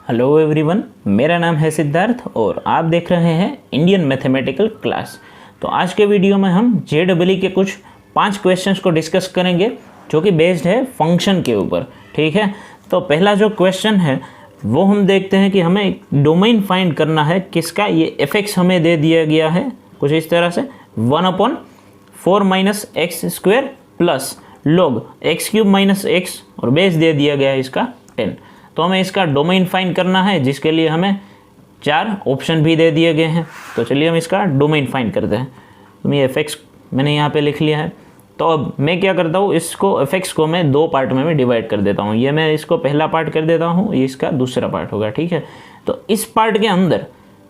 Hello everyone, मेरा नाम है सिद्धार्थ और आप देख रहे हैं इंडियन मैथमेटिकल क्लास। तो आज के वीडियो में हम JEE के कुछ 5 क्वेश्चंस को डिस्कस करेंगे जो कि बेस्ड है फंक्शन के ऊपर। ठीक है, तो पहला जो क्वेश्चन है वो हम देखते हैं कि हमें डोमेन फाइंड करना है किसका। ये fx हमें दे दिया गया है कुछ इस तरह से 1/4 - x² plus log x³ - x और बेस दे दिया गया है इसका 10। तो हमें इसका डोमेन फाइंड करना है जिसके लिए हमें 4 ऑप्शन भी दे दिए गए हैं। तो चलिए हम इसका डोमेन फाइंड करते हैं। तो ये fx मैंने यहाँ पे लिख लिया है। तो अब मैं क्या करता हूँ, इसको fx को मैं 2 पार्ट में डिवाइड कर देता हूँ। ये मैं इसको पहला पार्ट कर देता हूँ, ये इसका दूसरा पार्ट होगा। ठीक है, तो इस पार्ट के अंदर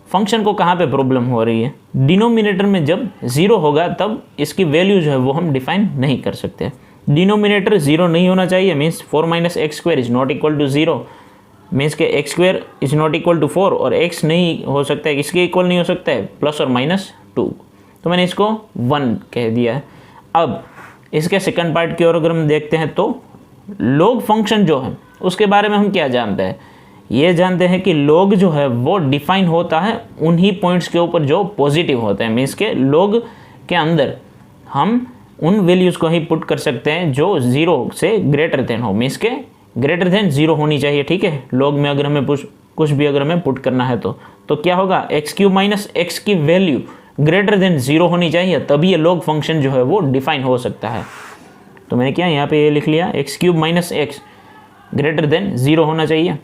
फंक्शन को कहाँ पे प्रॉब्लम हो रही है, डिनोमिनेटर में जब 0 होगा तब इसकी वैल्यू जो है वो हम डिफाइन नहीं कर सकते। डिनोमिनेटर 0 नहीं होना चाहिए, means 4 - x² is not equal to 0, means के x² is not equal to 4 और x नहीं हो सकता है, इसके इक्वल नहीं हो सकता है +or -2। तो मैंने इसको 1 कह दिया है। अब इसके सेकंड पार्ट की ओर अगर हम देखते हैं तो log फंक्शन जो है उसके बारे में हम क्या जानते हैं, ये जानते हैं कि log जो है वो डिफाइन होता है उन्हीं पॉइंट्स के ऊपर जो पॉजिटिव होते हैं। मीन्स के log के अंदर हम उन वैल्यूज़ को ही पुट कर सकते हैं जो 0 से ग्रेटर देन हो, मीन्स के ग्रेटर देन 0 होनी चाहिए। ठीक है, log में अगर हमें कुछ भी अगर हमें पुट करना है तो क्या होगा, x³ - x की वैल्यू ग्रेटर देन 0 होनी चाहिए, तभी ये log फंक्शन जो है वो डिफाइन हो सकता है। तो मैंने क्या यहाँ पे ये लिख लिया, x³ - x ग्रेटर देन 0 होना चाहिए।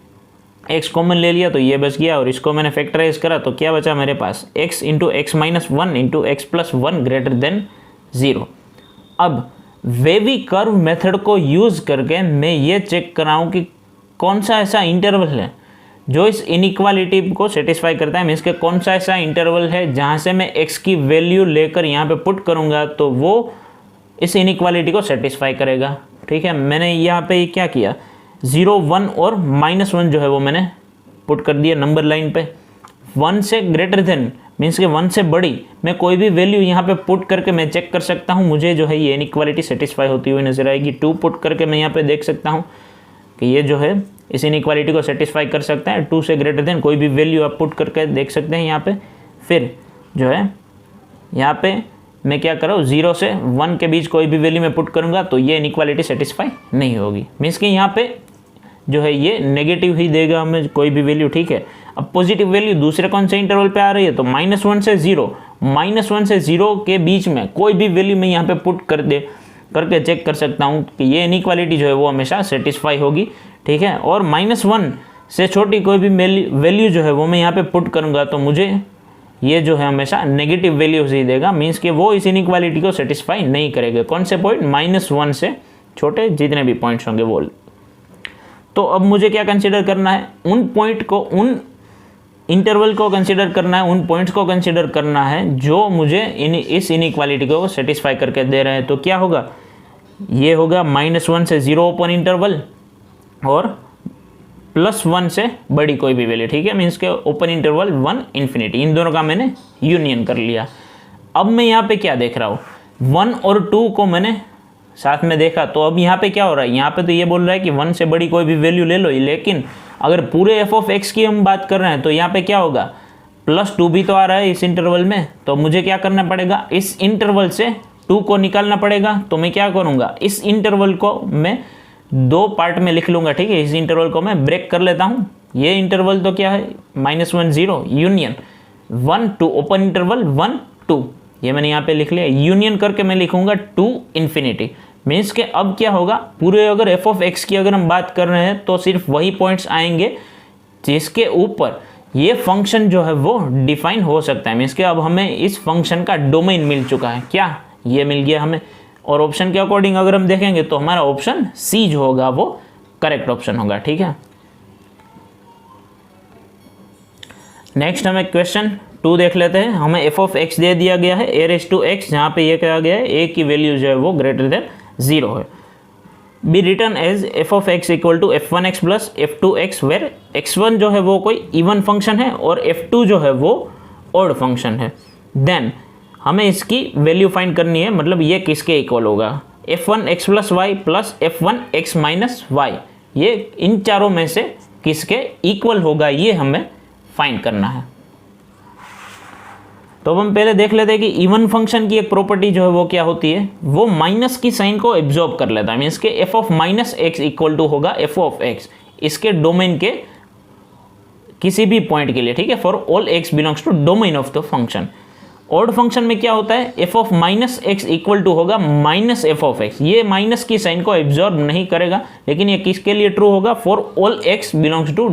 x कॉमन ले लिया तो ये बच गया और इसको मैंने फैक्टराइज करा तो क्या बचा मेरे पास, x × x - 1 × x + 1 greater than 0। अब वेवी कर्व मेथड को यूज़ करके मैं ये चेक कराऊँ कि कौन सा ऐसा इंटरवल है जो इस इनइक्वालिटी को सेटिस्फाई करता है। मीन्स के कौन सा ऐसा इंटरवल है जहाँ से मैं x की वैल्यू लेकर यहाँ पे पुट करूँगा तो वो इस इनइक्वालिटी को सेटिस्फाई करेगा। ठीक है, मैंने यहाँ पे क्या किया, 0, 1 और -1 जो है वो मैंने पुट कर दिया नंबर लाइन पे। 1 से ग्रेटर देन मीन्स के 1 से बड़ी मैं कोई भी वैल्यू यहाँ पे पुट करके मैं चेक कर सकता हूँ, मुझे जो है ये इनइक्वालिटी सेटिस्फाई होती हुई नजर आएगी। 2 पुट करके मैं यहाँ पे देख सकता हूँ कि ये जो है इस इनइक्वालिटी को सेटिस्फाई कर सकता है। 2 से ग्रेटर देन कोई भी वैल्यू आप पुट करके देख सकते हैं यहाँ पे। फिर जो है यहाँ पे मैं क्या कर रहा हूँ, 0 से 1 के बीच कोई भी वैल्यू मैं पुट करूँगा तो ये इनइक्वालिटी सेटिस्फाई नहीं होगी। मीन्स कि यहाँ पे जो है ये नेगेटिव ही देगा हमें कोई भी वैल्यू। ठीक है, अब पॉजिटिव वैल्यू दूसरे कौन से इंटरवल पे आ रही है, तो -1 से 0, -1 से 0 के बीच में कोई भी वैल्यू मैं यहाँ पे पुट करके चेक कर सकता हूँ कि ये इनइक्वालिटी जो है वो हमेशा सेटिस्फाई होगी। ठीक है, और -1 से छोटी कोई भी वैल्यू जो है वो मैं यहाँ पे पुट करूँगा तो मुझे ये जो है हमेशा नेगेटिव वैल्यूज ही देगा। मीन्स कि वो इस इनइक्वालिटी को सेटिस्फाई नहीं करेगा। कौन से पॉइंट, -1 से छोटे जितने भी पॉइंट्स होंगे वो। तो अब मुझे क्या कंसिडर करना है, उन पॉइंट को, उन इंटरवल को कंसिडर करना है, उन पॉइंट्स को कंसिडर करना है जो मुझे इस इनइक्वालिटी को सेटिस्फाई करके दे रहे हैं। तो क्या होगा, ये होगा -1 से 0 ओपन इंटरवल और +1 से बड़ी कोई भी वैल्यू। ठीक है, मीन्स के ओपन इंटरवल 1 इन्फिनिटी, इन दोनों का मैंने यूनियन कर लिया। अब मैं यहाँ पे क्या देख रहा हूँ, 1 और 2 को मैंने साथ में देखा। तो अब यहाँ पे क्या हो रहा है, यहाँ पे तो ये बोल रहा है कि 1 से बड़ी कोई भी वैल्यू ले लो, लेकिन अगर पूरे f(x) की हम बात कर रहे हैं तो यहाँ पे क्या होगा, +2 भी तो आ रहा है इस इंटरवल में। तो मुझे क्या करना पड़ेगा, इस इंटरवल से 2 को निकालना पड़ेगा। तो मैं क्या करूँगा, इस इंटरवल को मैं 2 पार्ट में लिख लूँगा। ठीक है, इस इंटरवल को मैं ब्रेक कर लेता हूँ। ये इंटरवल तो क्या है, -1 0 यूनियन 1 2 ओपन इंटरवल 1 2, ये मैंने यहाँ पे लिख लिया। यूनियन करके मैं लिखूँगा 2 इन्फिनिटी। मीन्स के अब क्या होगा, पूरे अगर f(x) की अगर हम बात कर रहे हैं तो सिर्फ वही पॉइंट्स आएंगे जिसके ऊपर ये फंक्शन जो है वो डिफाइन हो सकता है। मीन्स के अब हमें इस फंक्शन का डोमेन मिल चुका है। क्या, ये मिल गया हमें। और ऑप्शन के अकॉर्डिंग अगर हम देखेंगे तो हमारा ऑप्शन सी जो होगा वो करेक्ट ऑप्शन होगा। ठीक है, नेक्स्ट हमें क्वेश्चन 2 देख लेते हैं। हमें f(x) दे दिया गया है a⁻x, जहाँ पे ये कहा गया है a की वैल्यू जो है वो ग्रेटर देन 0 है। B return as f(x) = f1x + f2x, where x1 जो है वो कोई इवन फंक्शन है और f2 जो है वो ऑड फंक्शन है। देन हमें इसकी वैल्यू फाइंड करनी है, मतलब ये किसके इक्वल होगा, f1x + y + f1x - y, ये इन चारों में से किसके इक्वल होगा ये हमें फाइंड करना है। तो अब हम पहले देख लेते हैं कि इवन फंक्शन की एक प्रॉपर्टी जो है वो क्या होती है, वो माइनस की साइन को एब्जॉर्ब कर लेता है। मीन्स के F of minus X equal to होगा एफ ऑफ एक्स इसके डोमेन के किसी भी पॉइंट के लिए, ठीक है, for all X belongs to domain of the function. Odd function में क्या होता है, F of minus X equal to होगा माइनस एफ ऑफ एक्स। ये माइनस की साइन को एब्जॉर्ब नहीं करेगा, लेकिन ये किसके लिए ट्रू होगा, for all X belongs to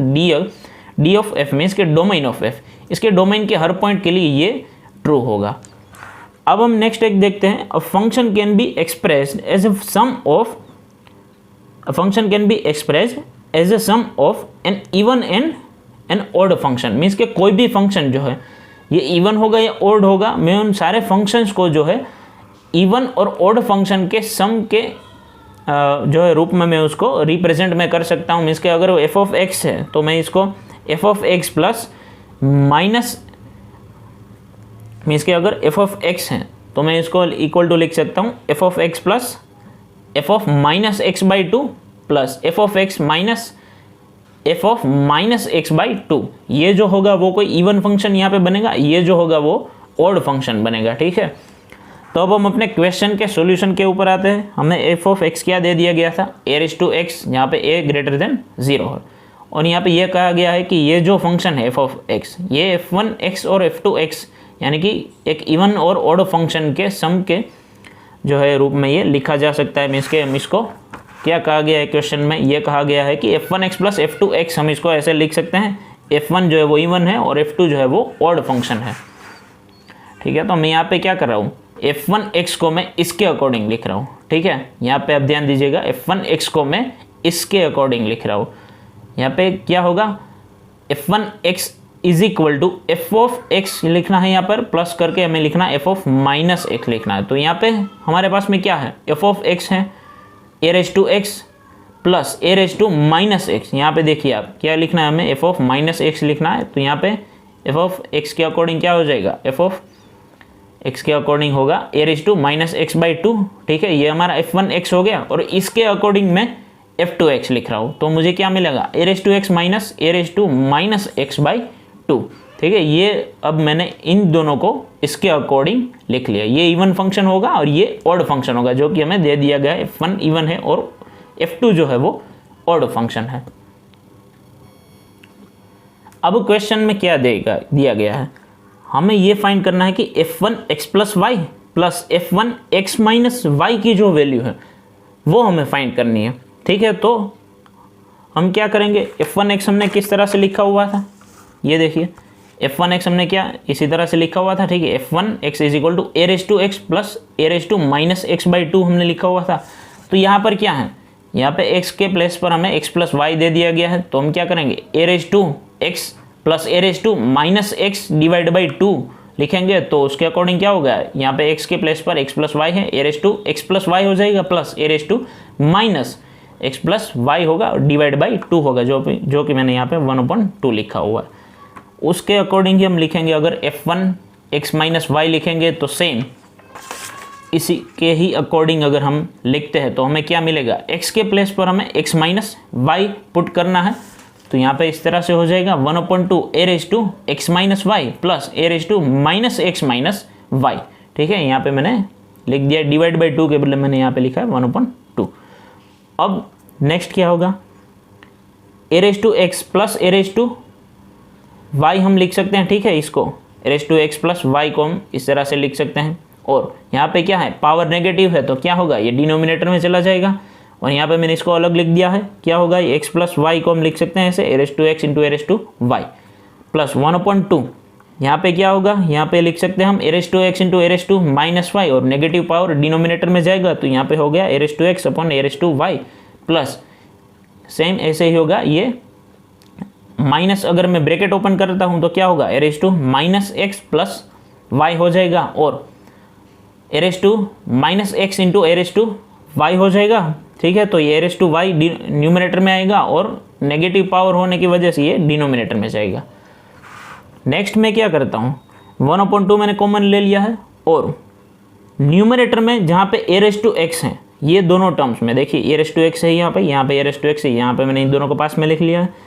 D of F means के डोमेन ऑफ एफ, इसके डोमेन के हर पॉइंट के लिए ये ट्रू होगा। अब हम नेक्स्ट एक देखते हैं, a function can be expressed as a sum of an even and an odd function. Means के कोई भी फंक्शन जो है ये इवन होगा या ऑड होगा, मैं उन सारे फंक्शंस को जो है इवन और ऑड फंक्शन के सम के जो है रूप में मैं उसको रिप्रेजेंट में कर सकता हूँ। मीन्स के अगर वो एफ ऑफ एक्स है तो मैं इसको F of x plus minus, means के अगर एफ ऑफ एक्स है तो मैं इसको इक्वल टू लिख सकता हूँ F of x plus F of minus X by two plus F of x minus F of minus X by to. ये जो होगा वो कोई इवन फंक्शन यहाँ पे बनेगा, ये जो होगा वो ऑड फंक्शन बनेगा, ठीक है। तो अब हम अपने क्वेश्चन के सॉल्यूशन के ऊपर आते हैं। हमें एफ ऑफ एक्स क्या दे दिया गया था, ए रेज़ टू एक्स, यहाँ पे ए ग्रेटर देन 0 है, और यहाँ पे ये कहा गया है कि ये जो फंक्शन है एफ ऑफ एक्स, ये f1 एक्स और f2 एक्स यानी कि एक इवन और ऑड फंक्शन के सम के जो है रूप में ये लिखा जा सकता है। मीन्स के हम इसको क्या कहा गया है क्वेश्चन में, ये कहा गया है कि f1 X plus f2 x, हम इसको ऐसे लिख सकते हैं, f1 जो है वो इवन है और f2 जो है वो ऑड फंक्शन है, ठीक है। तो मैं यहाँ पे क्या कर रहा हूँ, f1 एक्स को मैं इसके अकॉर्डिंग लिख रहा हूँ, ठीक है। यहाँ पे आप ध्यान दीजिएगा, f1 एक्स को मैं इसके अकॉर्डिंग लिख रहा हूँ। यहाँ पे क्या होगा, f1 X is equal to F of X लिखना है, यहाँ पर प्लस करके हमें लिखना है एफ ऑफ माइनस एक्स लिखना है। तो यहाँ पे हमारे पास में क्या है, एफ ऑफ एक्स है A raise to X plus A raise to minus X. यहाँ पे देखिए आप क्या लिखना है, हमें एफ ऑफ माइनस एक्स लिखना है। तो यहाँ पे एफ ऑफ एक्स के अकॉर्डिंग क्या हो जाएगा, एफ ऑफ एक्स के अकॉर्डिंग होगा A raise to minus X by two, ठीक है। ये हमारा f1 एक्स हो गया और इसके अकॉर्डिंग मैं f2 एक्स लिख रहा हूँ। तो मुझे क्या मिलेगा, A raise to X minus A raise to minus X by two, ठीक है। ये अब मैंने इन दोनों को इसके अकॉर्डिंग लिख लिया। ये इवन फंक्शन होगा और ये ऑड फंक्शन होगा, जो कि हमें दे दिया गया है, f1 इवन है और f2 जो है वो ऑड फंक्शन है। अब क्वेश्चन में क्या दिया गया है, हमें ये फाइंड करना है कि f1 X plus Y plus f1 X minus Y की जो वैल्यू है वो हमें फाइंड करनी है, ठीक है। तो हम क्या करेंगे, f1 एक्स हमने किस तरह से लिखा हुआ था, ये देखिए f1 एक्स हमने क्या इसी तरह से लिखा हुआ था, ठीक है। f1 X is equal to A raise to X plus A raise to minus X by two हमने लिखा हुआ था। तो यहाँ पर क्या है, यहाँ पे x के प्लेस पर हमें x प्लस वाई दे दिया गया है। तो हम क्या करेंगे, A raise to X plus A raise to minus X divide by two लिखेंगे। तो उसके अकॉर्डिंग क्या होगा, यहाँ पे x के प्लेस पर x प्लस वाई है, A raise to X plus Y हो जाएगा plus A raise to minus X plus Y होगा डिवाइड बाई टू होगा, जो कि मैंने यहाँ पे 1/2 लिखा हुआ है। उसके अकॉर्डिंग ही हम लिखेंगे, अगर f1 एक्स माइनस वाई लिखेंगे तो सेम इसी के ही अकॉर्डिंग अगर हम लिखते हैं तो हमें क्या मिलेगा, x के प्लेस पर हमें x माइनस वाई पुट करना है। तो यहाँ पे इस तरह से हो जाएगा 1/2 A raise to X minus Y plus A raise to minus X minus Y, ठीक है। यहाँ पे मैंने लिख दिया डिवाइड बाई टू के बदले मैंने यहाँ पे लिखा है 1/2। अब नेक्स्ट क्या होगा, A raise to X plus A raise to Y हम लिख सकते हैं, ठीक है। इसको A raise to X plus Y को हम इस तरह से लिख सकते हैं। और यहाँ पे क्या है, पावर नेगेटिव है तो क्या होगा, ये डिनोमिनेटर में चला जाएगा। और यहाँ पे मैंने इसको अलग लिख दिया है, क्या होगा, ये एक्स प्लस वाई को हम लिख सकते हैं ऐसे, A raise to X into A raise to Y plus 1/2। यहाँ पे क्या होगा, यहाँ पे लिख सकते हैं हम A raise to X into A raise to minus Y, और नेगेटिव पावर डिनोमिनेटर में जाएगा तो यहाँ पे हो गया A raise to X upon A raise to Y plus same ऐसे ही होगा ये माइनस, अगर मैं ब्रैकेट ओपन करता हूँ तो क्या होगा, A raise to minus X plus Y हो जाएगा, और A raise to minus X into A raise to Y हो जाएगा, ठीक है। तो ये A raise to Y numerator में आएगा और नेगेटिव पावर होने की वजह से ये डिनोमिनेटर में जाएगा। नेक्स्ट मैं क्या करता हूँ, 1/2 मैंने कॉमन ले लिया है, और न्यूमरेटर में जहाँ पे ए रेज़ टू एक्स है, ये दोनों टर्म्स में देखिए ए रेज़ टू एक्स है यहाँ पे ए रेज़ टू एक्स है, यहाँ पे मैंने इन दोनों को पास में लिख लिया है।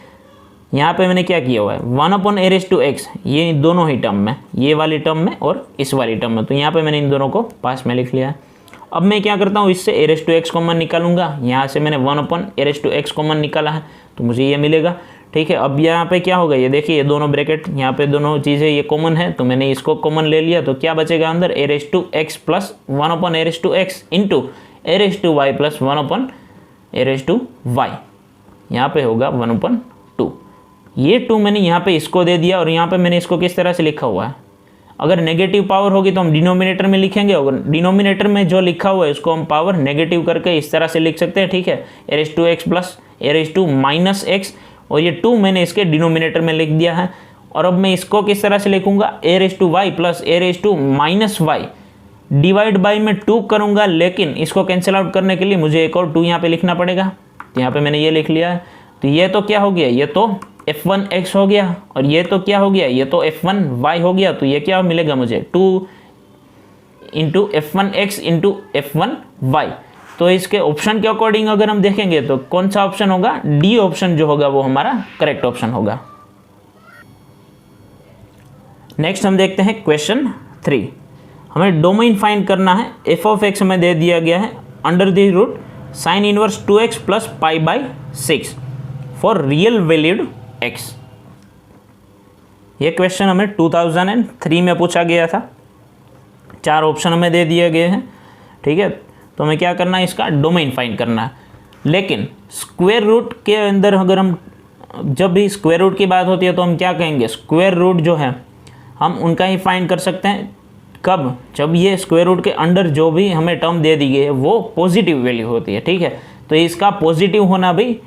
यहाँ पे मैंने क्या किया हुआ है 1/a⁴x, ये दोनों ही टर्म में, ये वाली टर्म में और इस वाली टर्म में, तो यहाँ पे मैंने इन दोनों को पास में लिख लिया है। अब मैं क्या करता हूँ, इससे a⁴x कॉमन निकालूंगा, यहाँ से मैंने 1/a⁴x कॉमन निकाला है तो मुझे ये मिलेगा। ठीक है, अब यहाँ पे क्या होगा, ये देखिए ये दोनों ब्रैकेट, यहाँ पे दोनों चीज़ें ये कॉमन है तो मैंने इसको कॉमन ले लिया, तो क्या बचेगा अंदर a⁴x plus 1/a⁴x into a⁴y plus 1/a⁴y, यहाँ पे होगा 1/2। ये 2 मैंने यहाँ पे इसको दे दिया और यहाँ पे मैंने इसको किस तरह से लिखा हुआ है, अगर नेगेटिव पावर होगी तो हम डिनोमिनेटर में लिखेंगे, और डिनोमिनेटर में जो लिखा हुआ है उसको हम पावर नेगेटिव करके इस तरह से लिख सकते हैं। ठीक है, a⁴x प्लस a⁻⁻x, और ये 2 मैंने इसके डिनोमिनेटर में लिख दिया है। और अब मैं इसको किस तरह से लिखूंगा, a⁻y plus a⁻−y divide by में 2 करूंगा, लेकिन इसको कैंसिल आउट करने के लिए मुझे एक और 2 यहाँ पे लिखना पड़ेगा, तो यहाँ पे मैंने ये लिख लिया है। तो ये तो क्या हो गया, ये तो f1x हो गया, और ये तो क्या हो गया, ये तो f1y हो गया। तो ये क्या मिलेगा मुझे 2 इंटू f1x इंटू f1y। तो इसके ऑप्शन के अकॉर्डिंग अगर हम देखेंगे तो कौन सा ऑप्शन होगा, डी ऑप्शन जो होगा वो हमारा करेक्ट ऑप्शन होगा। नेक्स्ट हम देखते हैं क्वेश्चन 3। हमें डोमेन फाइंड करना है, f(x) हमें दे दिया गया है under the root sin inverse 2x plus π/6 for real valued x। ये क्वेश्चन हमें 2003 में पूछा गया था, 4 ऑप्शन हमें दे दिए गए हैं। ठीक है, तो हमें क्या करना है, इसका डोमेन फाइंड करना है। लेकिन स्क्वायर रूट के अंदर अगर हम, जब भी स्क्वायर रूट की बात होती है तो हम क्या कहेंगे, स्क्वायर रूट जो है हम उनका ही फाइंड कर सकते हैं। कब, जब ये स्क्वायर रूट के अंडर जो भी हमें टर्म दे दी गई है वो पॉजिटिव वैल्यू होती है। ठीक है, तो इसका पॉजिटिव होना भी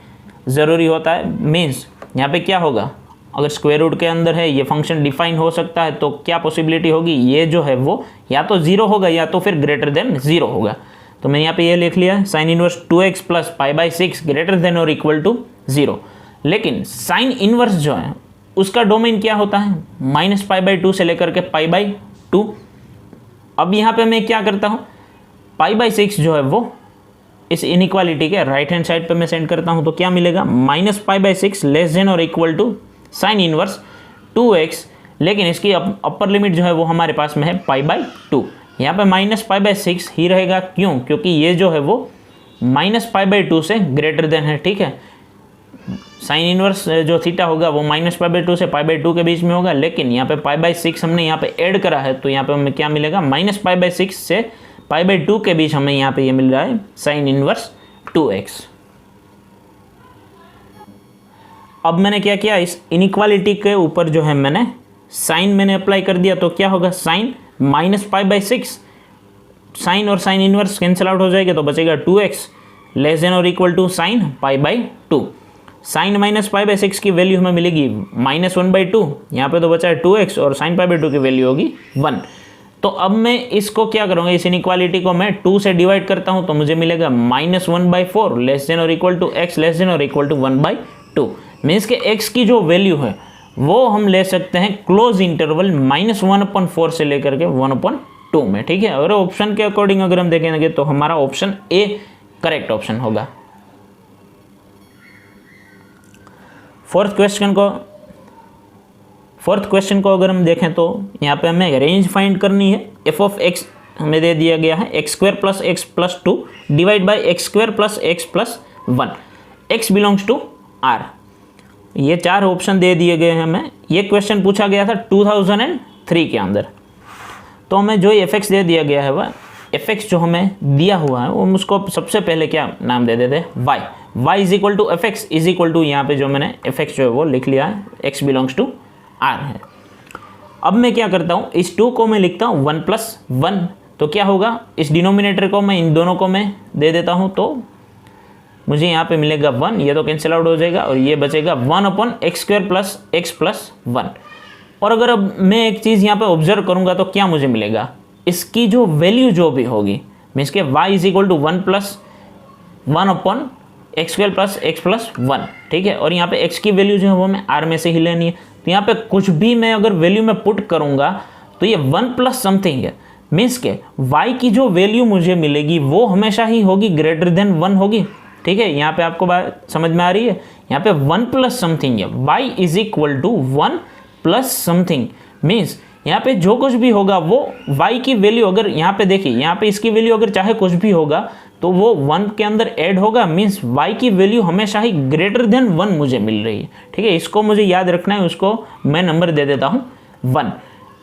ज़रूरी होता है। मीन्स यहाँ पे क्या होगा, अगर स्क्वायर रूट के अंदर है ये फंक्शन डिफाइन हो सकता है तो क्या पॉसिबिलिटी होगी, ये जो है वो या तो 0 होगा या तो फिर ग्रेटर देन 0 होगा। तो मैंने यहाँ पे ये लिख लिया sin inverse 2x plus π/6 greater than और इक्वल टू 0। लेकिन sin इनवर्स जो है उसका डोमेन क्या होता है, -π/2 से लेकर के π/2। अब यहाँ पे मैं क्या करता हूँ, π/6 जो है वो इस इनइक्वालिटी के राइट हैंड साइड पे मैं सेंड करता हूँ, तो क्या मिलेगा -π/6 लेस देन और equal to sin inverse 2x, लेकिन इसकी अपर लिमिट जो है वो हमारे पास में है π/2। यहाँ पे -π/6 ही रहेगा, क्यों, क्योंकि ये जो है वो -π/2 से ग्रेटर देन है। ठीक है, साइन इनवर्स जो थीटा होगा वो -π/2 से π/2 के बीच में होगा, लेकिन यहाँ पे π/6 हमने यहाँ पे ऐड करा है, तो यहाँ पे हमें क्या मिलेगा, -π/6 से π/2 के बीच हमें यहाँ पे ये मिल रहा है साइन इनवर्स 2x। अब मैंने क्या किया, इस इनइक्वालिटी के ऊपर जो है मैंने साइन मैंने अप्लाई कर दिया, तो क्या होगा, साइन -π/6, साइन और साइन इनवर्स कैंसिल आउट हो जाएगा तो बचेगा 2x लेस देन और इक्वल टू साइन π/2। साइन -π/6 की वैल्यू हमें मिलेगी -1/2, यहाँ पे तो बचा है 2x, और साइन π/2 की वैल्यू होगी 1। तो अब मैं इसको क्या करूँगा, इस इनइक्वालिटी को मैं 2 से डिवाइड करता हूँ, तो मुझे मिलेगा -1/4 लेस देन और equal to x less than और इक्वल टू 1/2। मीन्स के x की जो वैल्यू है वो हम ले सकते हैं क्लोज इंटरवल -1/4 से लेकर के 1/2 में। ठीक है, और ऑप्शन के अकॉर्डिंग अगर हम देखेंगे तो हमारा ऑप्शन ए करेक्ट ऑप्शन होगा। फोर्थ क्वेश्चन को अगर हम देखें तो यहाँ पे हमें रेंज फाइंड करनी है। f(x) हमें दे दिया गया है x² + x + 2 divide by x² + x + 1, x belongs to R। ये 4 ऑप्शन दे दिए गए हैं हमें। ये क्वेश्चन पूछा गया था 2003 के अंदर। तो हमें जो f(x) दे दिया गया है वह f(x) जो हमें दिया हुआ है वो हम उसको सबसे पहले क्या नाम दे देते हैं, y = f(x) = यहाँ पे जो मैंने f(x) जो है वो लिख लिया है, x बिलोंग्स टू R है। अब मैं क्या करता हूँ, इस 2 को मैं लिखता हूँ 1 + 1, तो क्या होगा, इस डिनोमिनेटर को मैं इन दोनों को मैं दे देता हूँ, तो मुझे यहाँ पे मिलेगा 1, ये तो कैंसिल आउट हो जाएगा, और ये बचेगा 1/x² + x + 1। और अगर अब मैं एक चीज़ यहाँ पे ऑब्जर्व करूँगा तो क्या मुझे मिलेगा, इसकी जो वैल्यू जो भी होगी, मीन्स के y = 1 + 1/x² + x + 1। ठीक है, और यहाँ पे x की वैल्यू जो है वो हमें R में से ही लेनी है, तो यहाँ पे कुछ भी मैं अगर वैल्यू में पुट करूँगा तो ये 1 + समथिंग है। मीन्स के y की जो वैल्यू मुझे मिलेगी वो हमेशा ही होगी ग्रेटर देन 1 होगी। ठीक है, यहाँ पे आपको बात समझ में आ रही है। यहाँ पे 1 प्लस समथिंग है, y is equal to 1 plus something, means यहाँ पे जो कुछ भी होगा वो y की वैल्यू, अगर यहाँ पे देखिए यहाँ पे इसकी वैल्यू अगर चाहे कुछ भी होगा तो वो 1 के अंदर ऐड होगा, मीन्स y की वैल्यू हमेशा ही ग्रेटर देन 1 मुझे मिल रही है। ठीक है, इसको मुझे याद रखना है, उसको मैं नंबर दे देता हूँ 1।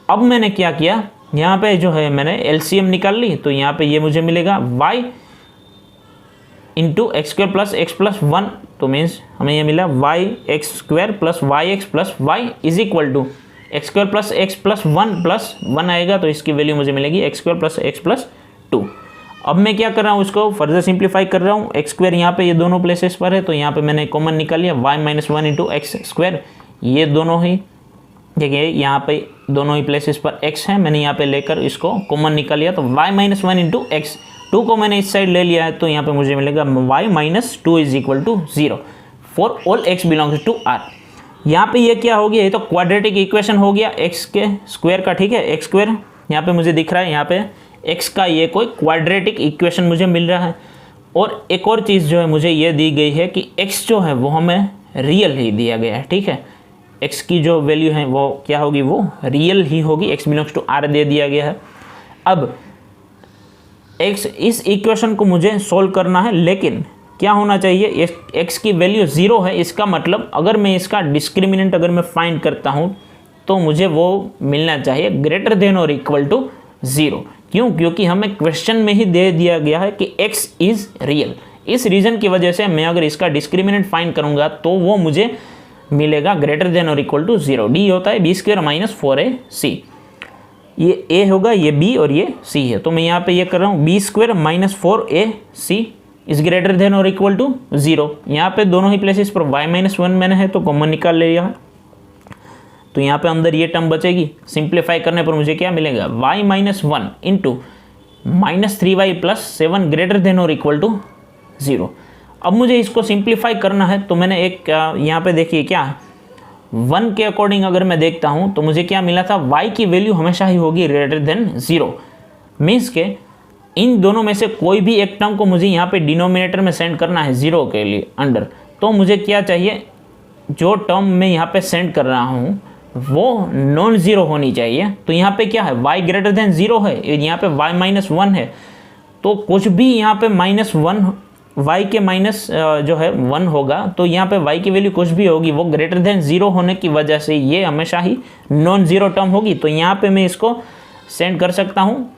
अब मैंने क्या किया, यहाँ पे जो है मैंने एलसीएम निकाल ली, तो यहाँ पे ये मुझे मिलेगा y into X square plus X plus 1, तो मीन्स हमें ये मिला y X square plus Y X plus Y is equal to X square plus X plus 1 आएगा, तो इसकी वैल्यू मुझे मिलेगी X square plus X plus 2। अब मैं क्या कर रहा हूँ, उसको फर्दर सिंप्लीफाई कर रहा हूँ। एक्स स्क्वायर यहाँ पे ये दोनों प्लेसेस पर है, तो यहाँ पे मैंने कॉमन निकाल लिया y minus 1 into X square, ये दोनों ही देखिए यहाँ पे दोनों ही प्लेसेस पर x है, मैंने यहाँ पे लेकर इसको कॉमन निकाल लिया, तो y माइनस 1 इंटू एक्स, 2 को मैंने इस साइड ले लिया है, तो यहाँ पे मुझे मिलेगा y minus 2 is equal to 0 for all x belongs to r। यहाँ पे ये क्या हो गया, ये तो क्वाड्रेटिक इक्वेशन हो गया x के स्क्वायर का। ठीक है, एक्स स्क्वायर यहाँ पे मुझे दिख रहा है, यहाँ पे x का ये कोई क्वाड्रेटिक इक्वेशन मुझे मिल रहा है। और एक और चीज़ जो है मुझे ये दी गई है कि x जो है वो हमें रियल ही दिया गया है। ठीक है, x की जो वैल्यू है वो क्या होगी, वो रियल ही होगी, x बिलोंग्स टू r दे दिया गया है। अब x, इस इक्वेशन को मुझे सोल्व करना है, लेकिन क्या होना चाहिए, x की वैल्यू 0 है, इसका मतलब अगर मैं इसका डिस्क्रिमिनेंट अगर मैं फाइंड करता हूँ तो मुझे वो मिलना चाहिए ग्रेटर देन और इक्वल टू 0। क्यों? क्योंकि हमें क्वेश्चन में ही दे दिया गया है कि x इज़ रियल। इस रीज़न की वजह से मैं अगर इसका डिस्क्रिमिनेंट फाइंड करूँगा तो वो मुझे मिलेगा ग्रेटर देन और इक्वल टू 0। डी होता है बी स्क्वायर माइनस 4ac, ये a होगा, ये b और ये c है, तो मैं यहाँ पे ये कर रहा हूँ b square minus 4ac is greater than और इक्वल टू 0। यहाँ पे दोनों ही प्लेसेस पर y माइनस 1 मैंने है तो कॉमन निकाल लिया है, तो यहाँ पे अंदर ये टर्म बचेगी। सिंप्लीफाई करने पर मुझे क्या मिलेगा, y minus 1 into minus 3y plus 7 greater than और इक्वल टू 0। अब मुझे इसको सिंप्लीफाई करना है, तो मैंने एक यहाँ पे देखिए क्या 1 के अकॉर्डिंग अगर मैं देखता हूँ तो मुझे क्या मिला था, y की वैल्यू हमेशा ही होगी ग्रेटर देन 0, मीन्स के इन दोनों में से कोई भी एक टर्म को मुझे यहाँ पे डिनोमिनेटर में सेंड करना है 0 के लिए अंडर, तो मुझे क्या चाहिए, जो टर्म मैं यहाँ पे सेंड कर रहा हूँ वो नॉन ज़ीरो होनी चाहिए। तो यहाँ पे क्या है, y ग्रेटर देन 0 है, यहाँ पे y माइनस 1 है, तो कुछ भी यहाँ पे माइनस 1 y के माइनस जो है 1 होगा, तो यहाँ पे y की वैल्यू कुछ भी होगी वो ग्रेटर देन 0 होने की वजह से ये हमेशा ही नॉन ज़ीरो टर्म होगी। तो यहाँ पे मैं इसको सेंड कर सकता हूँ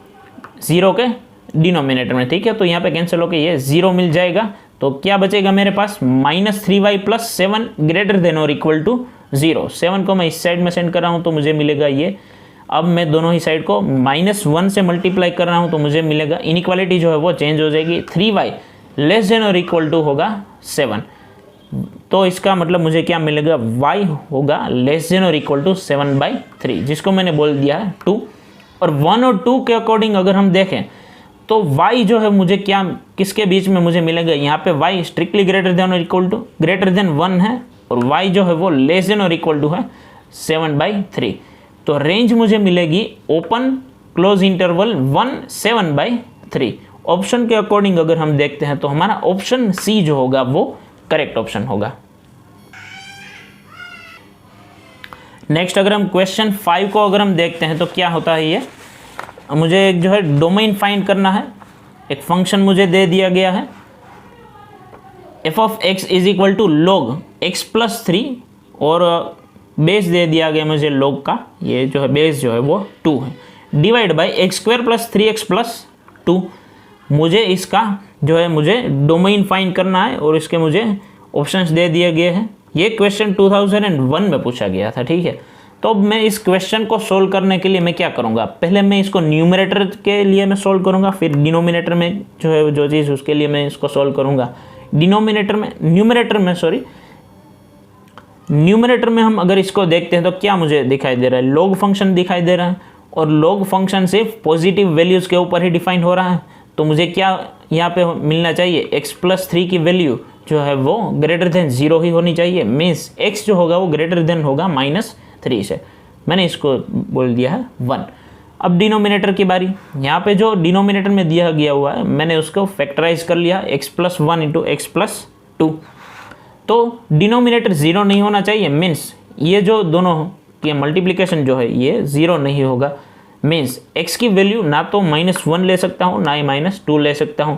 0 के डिनोमिनेटर में। ठीक है, तो यहाँ पे कैंसिल होकर ये 0 मिल जाएगा, तो क्या बचेगा मेरे पास, minus 3y plus 7 greater than और इक्वल टू 0। 7 को मैं इस साइड में सेंड कर रहा हूँ तो मुझे मिलेगा ये। अब मैं दोनों ही साइड को माइनस 1 से मल्टीप्लाई कर रहा हूँ तो मुझे मिलेगा, इनइक्वालिटी जो है वो चेंज हो जाएगी, 3y लेस देन और इक्वल टू होगा 7। तो इसका मतलब मुझे क्या मिलेगा, y होगा लेस देन और इक्वल टू 7/3, जिसको मैंने बोल दिया है 2। और 1 और 2 के अकॉर्डिंग अगर हम देखें तो y जो है मुझे क्या, किसके बीच में मुझे मिलेगा, यहाँ पे y स्ट्रिक्टली ग्रेटर देन और इक्वल टू ग्रेटर देन 1 है, और y जो है वो लेस देन और इक्वल टू है 7/3। तो रेंज मुझे मिलेगी ओपन क्लोज इंटरवल 1 7/3। ऑप्शन के अकॉर्डिंग अगर हम देखते हैं तो हमारा ऑप्शन सी जो होगा वो करेक्ट ऑप्शन होगा। नेक्स्ट अगर हम क्वेश्चन 5 को अगर हम देखते हैं तो क्या होता है, ये मुझे एक जो है डोमेन फाइंड करना है। एक फंक्शन मुझे दे दिया गया है f of x is equal to log x plus 3, और बेस दे दिया गया मुझे लॉग का, ये जो है बेस जो है वो 2 है, divide by x square plus 3x plus 2। मुझे इसका जो है मुझे डोमेन फाइंड करना है और इसके मुझे ऑप्शंस दे दिए गए हैं। ये क्वेश्चन 2001 में पूछा गया था। ठीक है, तो अब मैं इस क्वेश्चन को सोल्व करने के लिए मैं क्या करूँगा, पहले मैं इसको न्यूमरेटर के लिए मैं सोल्व करूँगा, फिर डिनोमिनेटर में जो है जो चीज़ उसके लिए मैं इसको सोल्व करूँगा। न्यूमरेटर में हम अगर इसको देखते हैं तो क्या मुझे दिखाई दे रहा है, लॉग फंक्शन दिखाई दे रहा है, और लॉग फंक्शन सिर्फ पॉजिटिव वैल्यूज़ के ऊपर ही डिफाइन हो रहा है। तो मुझे क्या यहाँ पे मिलना चाहिए, x प्लस 3 की वैल्यू जो है वो ग्रेटर देन 0 ही होनी चाहिए, मीन्स x जो होगा वो ग्रेटर देन होगा -3 से। मैंने इसको बोल दिया है 1। अब डिनोमिनेटर की बारी, यहाँ पे जो डिनोमिनेटर में दिया गया हुआ है मैंने उसको फैक्टराइज कर लिया, x plus 1 into x plus 2। तो डिनोमिनेटर 0 नहीं होना चाहिए, मीन्स ये जो दोनों की मल्टीप्लिकेशन जो है ये 0 नहीं होगा। मीन्स x की वैल्यू ना तो -1 ले सकता हूँ ना ही -2 ले सकता हूँ।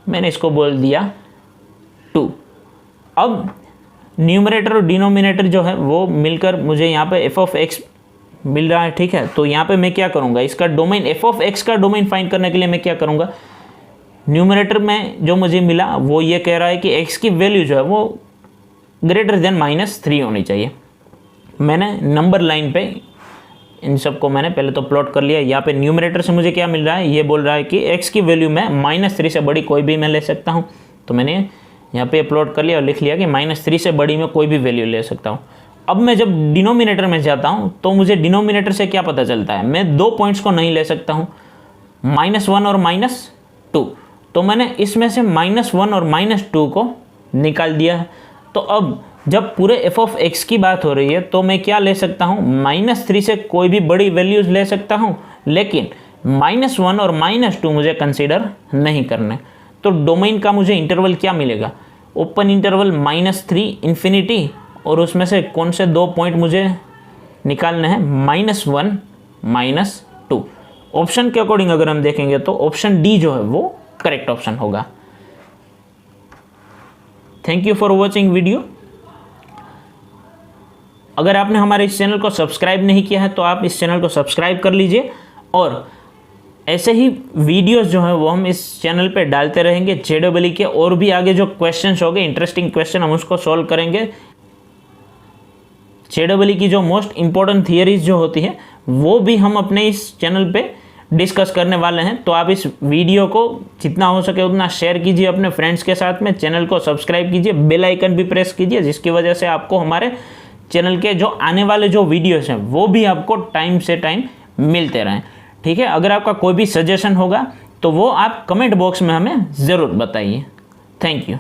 मैंने इसको बोल दिया 2। अब न्यूमरेटर और डिनोमिनेटर जो है वो मिलकर मुझे यहाँ पे f(x) मिल रहा है, ठीक है। तो यहाँ पे मैं क्या करूँगा, इसका डोमेन f(x) का डोमेन फाइंड करने के लिए मैं क्या करूँगा, न्यूमरेटर में जो मुझे मिला वो ये कह रहा है कि x की वैल्यू जो है वो ग्रेटर देन -3 होनी चाहिए। मैंने नंबर लाइन पे इन सबको मैंने पहले तो प्लॉट कर लिया। यहाँ पे न्यूमरेटर से मुझे क्या मिल रहा है, ये बोल रहा है कि x की वैल्यू मैं -3 से बड़ी कोई भी मैं ले सकता हूँ। तो मैंने यहाँ पे प्लॉट कर लिया और लिख लिया कि -3 से बड़ी मैं कोई भी वैल्यू ले सकता हूँ। अब मैं जब डिनोमिनेटर में जाता हूँ तो मुझे डिनोमिनेटर से क्या पता चलता है, मैं 2 पॉइंट्स को नहीं ले सकता हूँ, -1 और -2। तो मैंने इसमें से -1 और -2 को निकाल दिया है। तो अब जब पूरे f(x) की बात हो रही है तो मैं क्या ले सकता हूँ, -3 से कोई भी बड़ी वैल्यूज ले सकता हूँ, लेकिन -1 और -2 मुझे कंसीडर नहीं करने। तो डोमेन का मुझे इंटरवल क्या मिलेगा, ओपन इंटरवल -3 इन्फिनिटी, और उसमें से कौन से 2 पॉइंट मुझे निकालने हैं, -1 -2। ऑप्शन के अकॉर्डिंग अगर हम देखेंगे तो ऑप्शन डी जो है वो करेक्ट ऑप्शन होगा। Thank you for watching video. अगर आपने हमारे इस चैनल को सब्सक्राइब नहीं किया है तो आप इस चैनल को सब्सक्राइब कर लीजिए, और ऐसे ही वीडियोस जो है वो हम इस चैनल पे डालते रहेंगे। JEE के और भी आगे जो क्वेश्चंस होंगे, इंटरेस्टिंग क्वेश्चन, हम उसको सॉल्व करेंगे। JEE की जो मोस्ट इंपॉर्टेंट थियरीज जो होती है वो भी हम अपने इस चैनल पे डिस्कस करने वाले हैं। तो आप इस वीडियो को जितना हो सके उतना शेयर कीजिए अपने फ्रेंड्स के साथ में, चैनल को सब्सक्राइब कीजिए, बेल आइकन भी प्रेस कीजिए, जिसकी वजह से आपको हमारे चैनल के जो आने वाले जो वीडियोस हैं वो भी आपको टाइम से टाइम मिलते रहें, ठीक है। अगर आपका कोई भी सजेशन होगा तो वो आप कमेंट बॉक्स में हमें ज़रूर बताइए। Thank you.